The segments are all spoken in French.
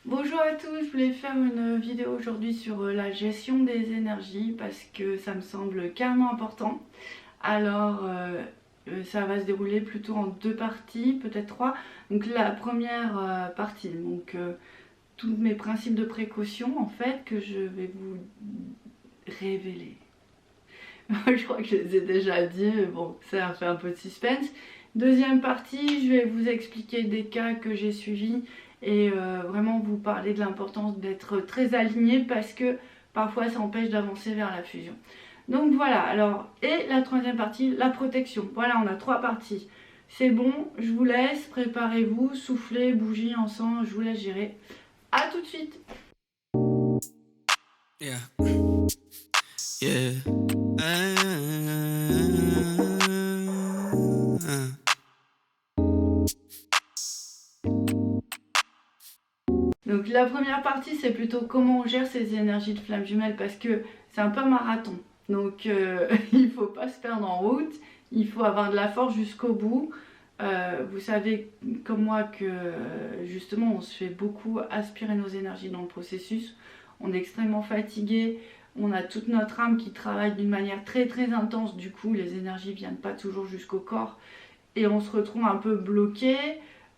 Bonjour à tous, je voulais faire une vidéo aujourd'hui sur la gestion des énergies parce que ça me semble carrément important. Alors ça va se dérouler plutôt en deux parties, peut-être trois. Donc la première partie, tous mes principes de précaution en fait que je vais vous révéler. Je crois que je les ai déjà dit, mais bon, ça a fait un peu de suspense. Deuxième partie, je vais vous expliquer des cas que j'ai suivis et vraiment vous parler de l'importance d'être très aligné parce que parfois ça empêche d'avancer vers la fusion. Donc voilà, alors, et la troisième partie, la protection. Voilà, on a trois parties. C'est bon, je vous laisse, préparez-vous, soufflez, bougie, encens, je vous laisse gérer. A tout de suite. Yeah. Yeah. Donc la première partie, c'est plutôt comment on gère ces énergies de flammes jumelles parce que c'est un peu marathon. Donc il ne faut pas se perdre en route, il faut avoir de la force jusqu'au bout. Vous savez comme moi que justement on se fait beaucoup aspirer nos énergies dans le processus. On est extrêmement fatigué, on a toute notre âme qui travaille d'une manière très très intense. Du coup les énergies ne viennent pas toujours jusqu'au corps et on se retrouve un peu bloqué.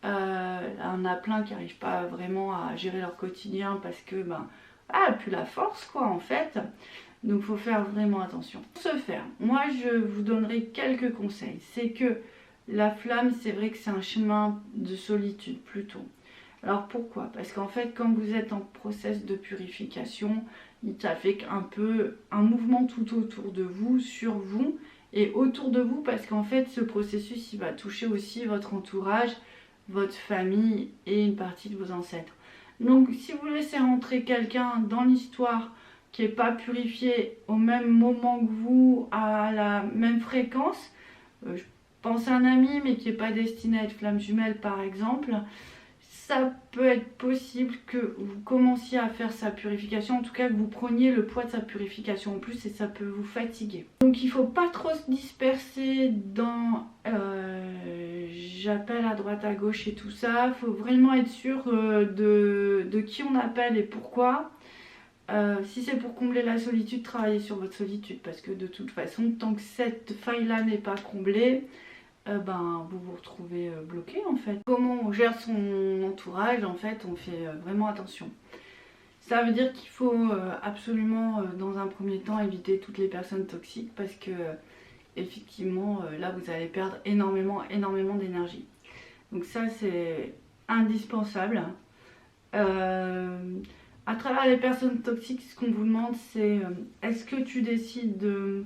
On a plein qui n'arrivent pas vraiment à gérer leur quotidien parce que plus la force quoi en fait. Donc il faut faire vraiment attention. Pour ce faire, moi je vous donnerai quelques conseils. C'est que la flamme, c'est vrai que c'est un chemin de solitude plutôt. Alors pourquoi? Parce qu'en fait quand vous êtes en process de purification, ça fait un peu un mouvement tout autour de vous, sur vous et autour de vous, parce qu'en fait ce processus il va toucher aussi votre entourage, votre famille et une partie de vos ancêtres. Donc si vous laissez rentrer quelqu'un dans l'histoire qui n'est pas purifié au même moment que vous, à la même fréquence, je pense à un ami mais qui n'est pas destiné à être flamme jumelle par exemple, ça peut être possible que vous commenciez à faire sa purification, en tout cas que vous preniez le poids de sa purification en plus et ça peut vous fatiguer. Donc il ne faut pas trop se disperser dans j'appelle à droite à gauche et tout ça. Il faut vraiment être sûr de qui on appelle et pourquoi. Si c'est pour combler la solitude, travaillez sur votre solitude parce que de toute façon, tant que cette faille-là n'est pas comblée, vous vous retrouvez bloqué en fait. Comment on gère son entourage, en fait, on fait vraiment attention. Ça veut dire qu'il faut absolument, dans un premier temps, éviter toutes les personnes toxiques parce que, effectivement, là, vous allez perdre énormément d'énergie. Donc ça, c'est indispensable. À travers les personnes toxiques, ce qu'on vous demande, c'est est-ce que tu décides de...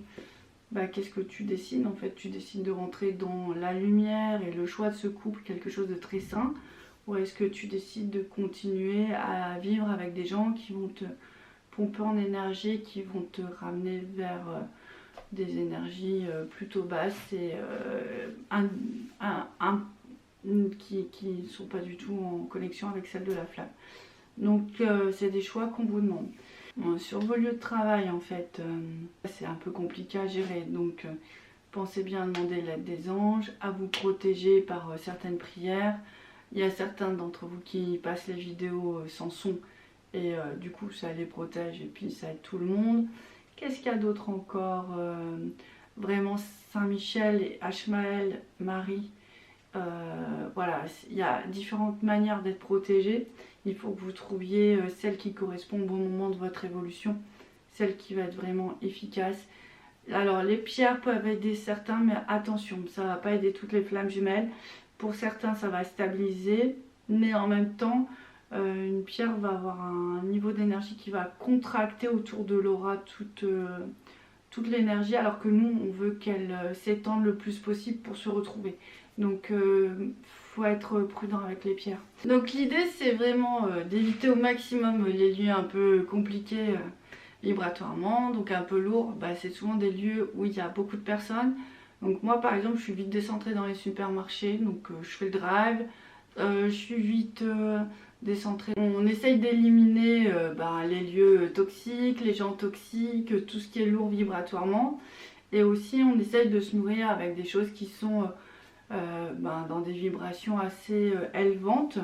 qu'est-ce que tu décides en fait? Tu décides de rentrer dans la lumière et le choix de ce couple, quelque chose de très sain, ou est-ce que tu décides de continuer à vivre avec des gens qui vont te pomper en énergie, qui vont te ramener vers des énergies plutôt basses et qui ne sont pas du tout en connexion avec celle de la flamme. Donc c'est des choix qu'on vous demande. Sur vos lieux de travail en fait, c'est un peu compliqué à gérer, donc pensez bien à demander l'aide des anges, à vous protéger par certaines prières. Il y a certains d'entre vous qui passent les vidéos sans son et du coup ça les protège et puis ça aide tout le monde. Qu'est-ce qu'il y a d'autre encore? Vraiment Saint-Michel et Ashmael, Marie. Voilà, il y a différentes manières d'être protégé. Il faut que vous trouviez celle qui correspond au bon moment de votre évolution, celle qui va être vraiment efficace. Alors les pierres peuvent aider certains, mais attention, ça ne va pas aider toutes les flammes jumelles. Pour certains ça va stabiliser, mais en même temps une pierre va avoir un niveau d'énergie qui va contracter autour de l'aura toute l'énergie, alors que nous on veut qu'elle s'étende le plus possible pour se retrouver. Donc faut être prudent avec les pierres. Donc l'idée c'est vraiment d'éviter au maximum les lieux un peu compliqués vibratoirement, donc un peu lourds. C'est souvent des lieux où il y a beaucoup de personnes. Donc moi par exemple je suis vite décentrée dans les supermarchés, donc je fais le drive, je suis vite décentrée. On essaye d'éliminer les lieux toxiques, les gens toxiques, tout ce qui est lourd vibratoirement. Et aussi on essaye de se nourrir avec des choses qui sont dans des vibrations assez élevantes.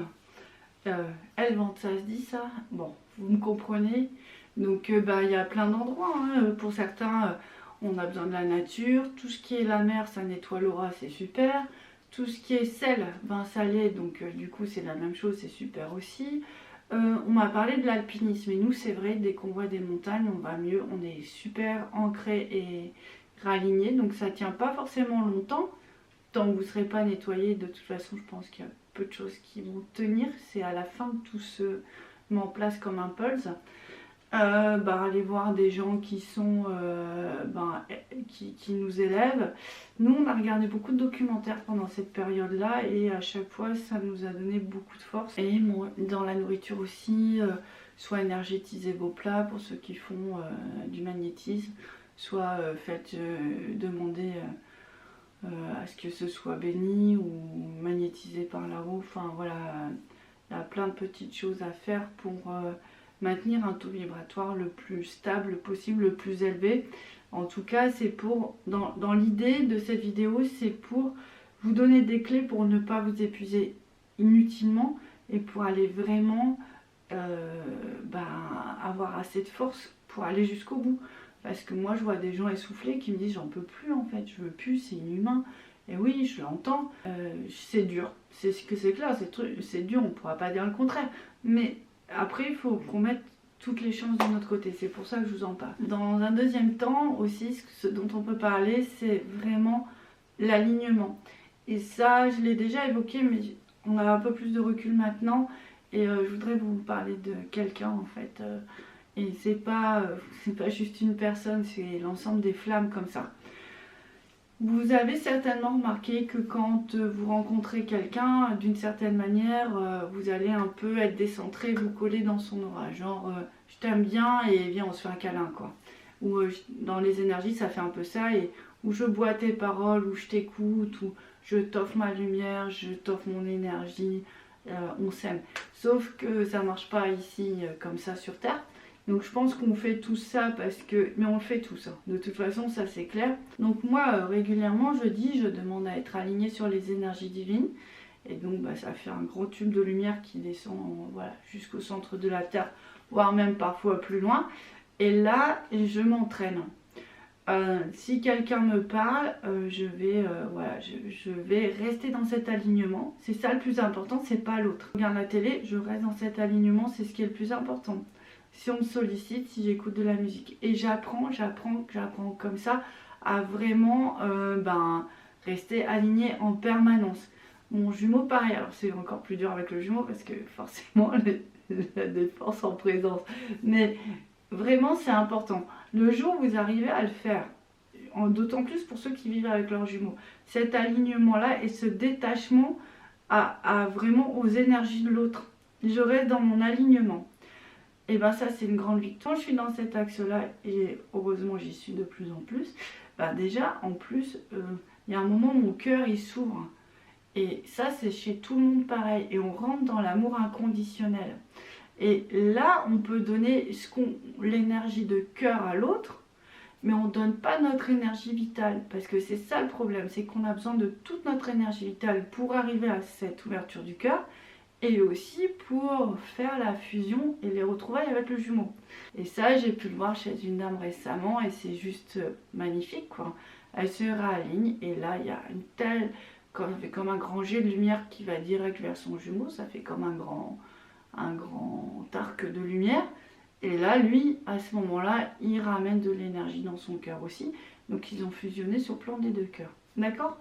Elle vente ça se dit ça. Bon, vous me comprenez. Donc il y a plein d'endroits. Hein. Pour certains, on a besoin de la nature. Tout ce qui est la mer, ça nettoie l'aura, c'est super. Tout ce qui est sel, vin salé, donc du coup c'est la même chose, c'est super aussi. On m'a parlé de l'alpinisme et nous c'est vrai, dès qu'on voit des montagnes on va mieux, on est super ancré et raligné, donc ça tient pas forcément longtemps tant que vous ne serez pas nettoyé. De toute façon je pense qu'il y a peu de choses qui vont tenir, c'est à la fin que tout se met en place comme un pulse. Aller voir des gens qui sont qui nous élèvent. Nous on a regardé beaucoup de documentaires pendant cette période là et à chaque fois ça nous a donné beaucoup de force. Et dans la nourriture aussi, soit énergétisez vos plats pour ceux qui font du magnétisme, soit faites demander à ce que ce soit béni ou magnétisé par là-haut. Enfin voilà, il y a plein de petites choses à faire pour maintenir un taux vibratoire le plus stable possible, le plus élevé. En tout cas, c'est pour, dans l'idée de cette vidéo, c'est pour vous donner des clés pour ne pas vous épuiser inutilement et pour aller vraiment avoir assez de force pour aller jusqu'au bout. Parce que moi, je vois des gens essoufflés qui me disent j'en peux plus en fait, je veux plus, c'est inhumain. Et oui, je l'entends, c'est dur, c'est ce que c'est clair, c'est dur, on ne pourra pas dire le contraire. Mais après, il faut qu'on mette toutes les chances de notre côté. C'est pour ça que je vous en parle. Dans un deuxième temps aussi, ce dont on peut parler, c'est vraiment l'alignement. Et ça, je l'ai déjà évoqué, mais on a un peu plus de recul maintenant. Et je voudrais vous parler de quelqu'un en fait. Et c'est pas juste une personne, c'est l'ensemble des flammes comme ça. Vous avez certainement remarqué que quand vous rencontrez quelqu'un, d'une certaine manière, vous allez un peu être décentré, vous coller dans son aura. Genre, je t'aime bien et viens, on se fait un câlin, quoi. Ou dans les énergies, ça fait un peu ça. Et où je bois tes paroles, où je t'écoute, où je t'offre ma lumière, je t'offre mon énergie, on s'aime. Sauf que ça marche pas ici comme ça sur Terre. Donc je pense qu'on fait tout ça parce que... Mais on le fait tout ça. De toute façon, ça c'est clair. Donc moi, régulièrement, je demande à être alignée sur les énergies divines. Et donc ça fait un gros tube de lumière qui descend voilà, jusqu'au centre de la Terre, voire même parfois plus loin. Et là, je m'entraîne. Si quelqu'un me parle, je vais rester dans cet alignement. C'est ça le plus important, c'est pas l'autre. Je regarde la télé, je reste dans cet alignement, c'est ce qui est le plus important. Si on me sollicite, si j'écoute de la musique. Et j'apprends comme ça à vraiment rester aligné en permanence. Mon jumeau, pareil. Alors c'est encore plus dur avec le jumeau parce que forcément, il y a des forces en présence. Mais vraiment, c'est important. Le jour où vous arrivez à le faire, d'autant plus pour ceux qui vivent avec leurs jumeaux, cet alignement-là et ce détachement vraiment aux énergies de l'autre. Je reste dans mon alignement. Et ça c'est une grande victoire. Quand je suis dans cet axe-là, et heureusement j'y suis de plus en plus, déjà en plus, il y a un moment où mon cœur il s'ouvre. Et ça c'est chez tout le monde pareil. Et on rentre dans l'amour inconditionnel. Et là on peut donner l'énergie de cœur à l'autre, mais on ne donne pas notre énergie vitale. Parce que c'est ça le problème, c'est qu'on a besoin de toute notre énergie vitale pour arriver à cette ouverture du cœur. Et aussi pour faire la fusion et les retrouvailles avec le jumeau. Et ça, j'ai pu le voir chez une dame récemment et c'est juste magnifique, quoi. Elle se réaligne et là, il y a une telle... Ça fait comme un grand jet de lumière qui va direct vers son jumeau. Ça fait comme un grand arc de lumière. Et là, lui, à ce moment-là, il ramène de l'énergie dans son cœur aussi. Donc, ils ont fusionné sur le plan des deux cœurs. D'accord ?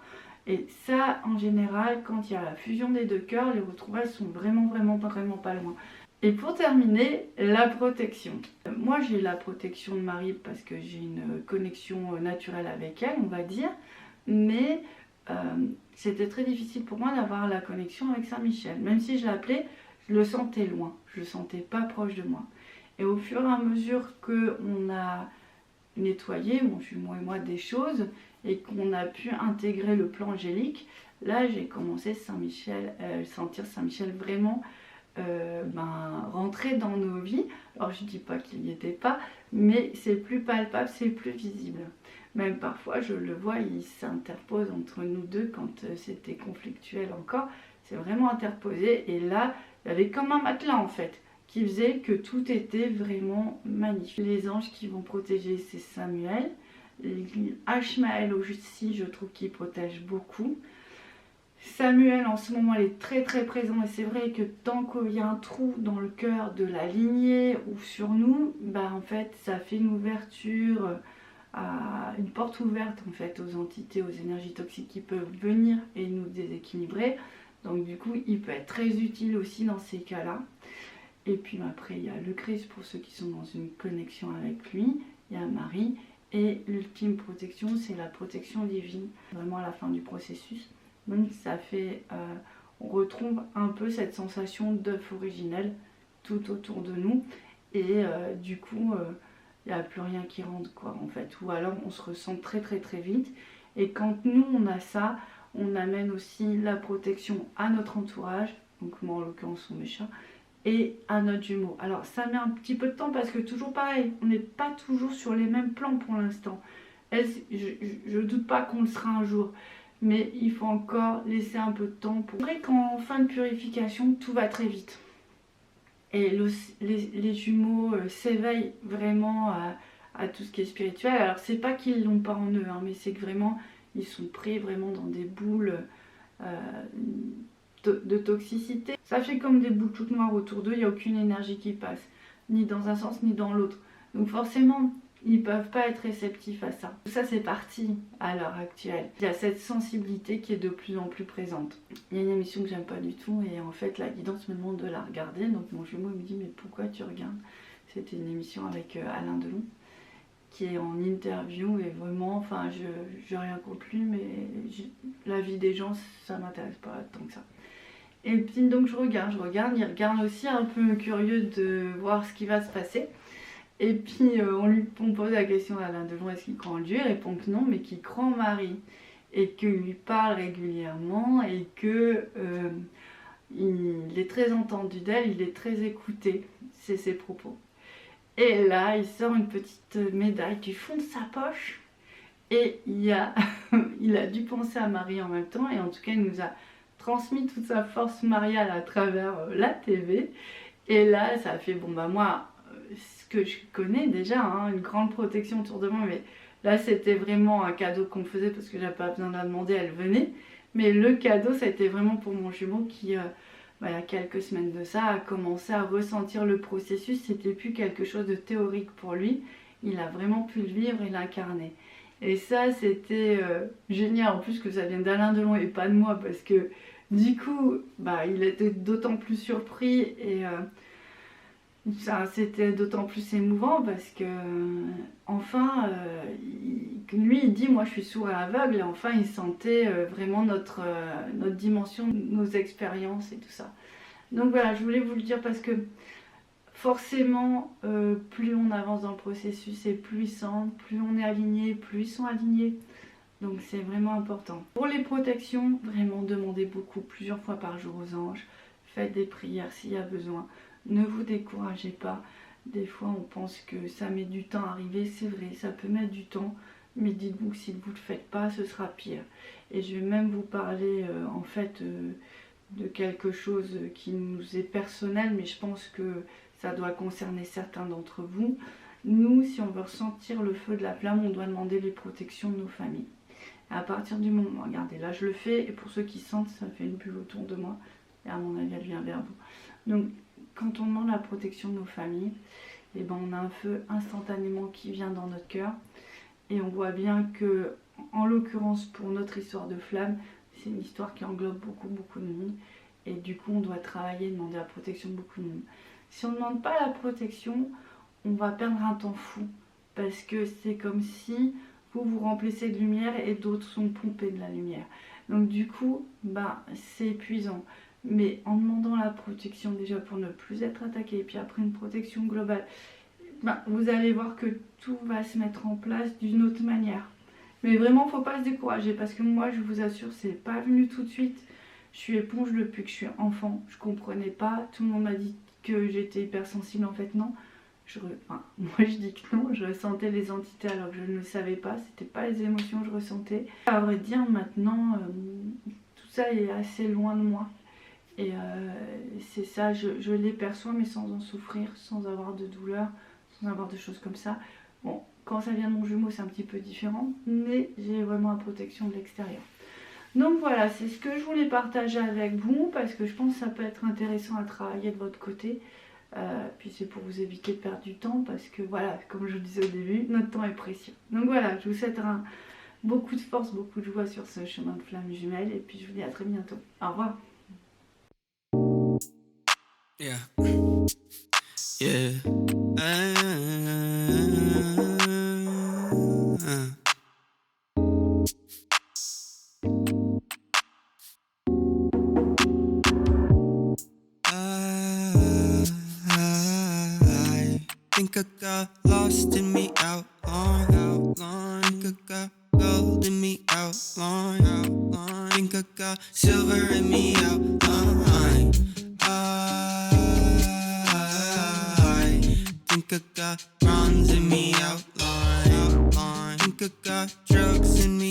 Et ça, en général, quand il y a la fusion des deux cœurs, les retrouvailles sont vraiment pas loin. Et pour terminer, la protection. Moi, j'ai la protection de Marie parce que j'ai une connexion naturelle avec elle, on va dire. Mais c'était très difficile pour moi d'avoir la connexion avec Saint-Michel. Même si je l'appelais, je le sentais loin. Je le sentais pas proche de moi. Et au fur et à mesure qu'on a nettoyé, mon jumeau et moi, des choses, et qu'on a pu intégrer le plan angélique, là j'ai commencé sentir Saint-Michel vraiment rentrer dans nos vies. Alors je dis pas qu'il n'y était pas, mais c'est plus palpable, c'est plus visible. Même parfois je le vois, il s'interpose entre nous deux quand c'était conflictuel encore. C'est vraiment interposé et là Il y avait comme un matelas en fait, qui faisait que tout était vraiment magnifique. Les anges qui vont protéger, c'est Samuel. Ashmael aussi, je trouve qu'il protège beaucoup. Samuel en ce moment, elle est très très présent, et c'est vrai que tant qu'il y a un trou dans le cœur de la lignée ou sur nous, bah en fait ça fait une ouverture, une porte ouverte en fait aux entités, aux énergies toxiques qui peuvent venir et nous déséquilibrer. Donc du coup il peut être très utile aussi dans ces cas-là. Et puis après il y a le Christ pour ceux qui sont dans une connexion avec lui, il y a Marie, et l'ultime protection c'est la protection divine, vraiment à la fin du processus. Donc ça fait, on retrouve un peu cette sensation d'œuf originel tout autour de nous, et du coup il n'y a plus rien qui rentre quoi en fait, ou alors on se ressent très très très vite. Et quand nous on a ça, on amène aussi la protection à notre entourage, donc moi en l'occurrence mes chats, et à notre jumeau. Alors ça met un petit peu de temps parce que toujours pareil, on n'est pas toujours sur les mêmes plans pour l'instant. Je doute pas qu'on le sera un jour, mais il faut encore laisser un peu de temps. C'est vrai qu'en fin de purification, tout va très vite. Et les jumeaux s'éveillent vraiment à tout ce qui est spirituel. Alors c'est pas qu'ils l'ont pas en eux, hein, mais c'est que vraiment, ils sont pris vraiment dans des boules de toxicité. Ça fait comme des boules toutes noires autour d'eux, il n'y a aucune énergie qui passe, ni dans un sens ni dans l'autre. Donc forcément, ils ne peuvent pas être réceptifs à ça. Tout ça c'est parti à l'heure actuelle. Il y a cette sensibilité qui est de plus en plus présente. Il y a une émission que j'aime pas du tout, et en fait la guidance me demande de la regarder. Donc mon jumeau me dit mais pourquoi tu regardes? C'était une émission avec Alain Delon qui est en interview, et vraiment, enfin je rien contre lui, mais la vie des gens ça m'intéresse pas tant que ça. Et puis donc je regarde, il regarde aussi un peu curieux de voir ce qui va se passer. Et puis on pose la question à Alain Delon, est-ce qu'il croit en Dieu? Il répond que non, mais qu'il croit en Marie. Et qu'il lui parle régulièrement, et que il est très entendu d'elle, il est très écouté, c'est ses propos. Et là, il sort une petite médaille du fond de sa poche, et il a dû penser à Marie en même temps, et en tout cas il nous a transmis toute sa force mariale à travers la TV. Et là ça a fait, bon bah moi, ce que je connais déjà, hein, une grande protection autour de moi, mais là c'était vraiment un cadeau qu'on me faisait parce que j'avais pas besoin de la demander, elle venait. Mais le cadeau ça a été vraiment pour mon jumeau qui, il y a quelques semaines de ça, a commencé à ressentir le processus. C'était plus quelque chose de théorique pour lui, il a vraiment pu le vivre et l'incarner. Et ça c'était génial, en plus que ça vienne d'Alain Delon et pas de moi, parce que du coup il était d'autant plus surpris, et ça c'était d'autant plus émouvant parce que enfin lui il dit moi je suis sourd et aveugle, et enfin il sentait vraiment notre dimension, nos expériences et tout ça. Donc voilà, je voulais vous le dire parce que forcément plus on avance dans le processus et plus ils sentent, plus on est aligné, plus ils sont alignés. Donc c'est vraiment important. Pour les protections, vraiment demandez beaucoup, plusieurs fois par jour aux anges. Faites des prières s'il y a besoin. Ne vous découragez pas. Des fois on pense que ça met du temps à arriver, c'est vrai, ça peut mettre du temps. Mais dites-vous que si vous ne le faites pas, ce sera pire. Et je vais même vous parler en fait de quelque chose qui nous est personnel, mais je pense que ça doit concerner certains d'entre vous. Nous, si on veut ressentir le feu de la flamme, on doit demander les protections de nos familles. À partir du moment, regardez, là je le fais, et pour ceux qui sentent, ça fait une bulle autour de moi, et à mon avis elle vient vers vous. Donc quand on demande la protection de nos familles, et ben on a un feu instantanément qui vient dans notre cœur, et on voit bien que, en l'occurrence pour notre histoire de flamme, c'est une histoire qui englobe beaucoup de monde, et du coup on doit travailler, demander la protection de beaucoup de monde. Si on ne demande pas la protection, on va perdre un temps fou, parce que c'est comme si vous remplissez de lumière et d'autres sont pompés de la lumière. Donc du coup, c'est épuisant. Mais en demandant la protection déjà pour ne plus être attaqué, et puis après une protection globale, vous allez voir que tout va se mettre en place d'une autre manière. Mais vraiment, faut pas se décourager, parce que moi, je vous assure, c'est pas venu tout de suite. Je suis éponge depuis que je suis enfant. Je comprenais pas. Tout le monde m'a dit que j'étais hypersensible. En fait, non. Moi je dis que non, je ressentais les entités alors que je ne le savais pas, c'était pas les émotions que je ressentais. À vrai dire maintenant, tout ça est assez loin de moi. Et c'est ça, je les perçois mais sans en souffrir, sans avoir de douleur, sans avoir de choses comme ça. Bon, quand ça vient de mon jumeau c'est un petit peu différent, mais j'ai vraiment la protection de l'extérieur. Donc voilà, c'est ce que je voulais partager avec vous parce que je pense que ça peut être intéressant à travailler de votre côté. Puis c'est pour vous éviter de perdre du temps parce que voilà, comme je vous disais au début, notre temps est précieux. Donc voilà, je vous souhaite beaucoup de force, beaucoup de joie sur ce chemin de flamme jumelle et puis je vous dis à très bientôt. Au revoir. Yeah. Yeah. I think I got lost in me outline. Think I got gold in me outline. Think I got silver in me outline. I think I got bronze in me outline. Think I got drugs in me.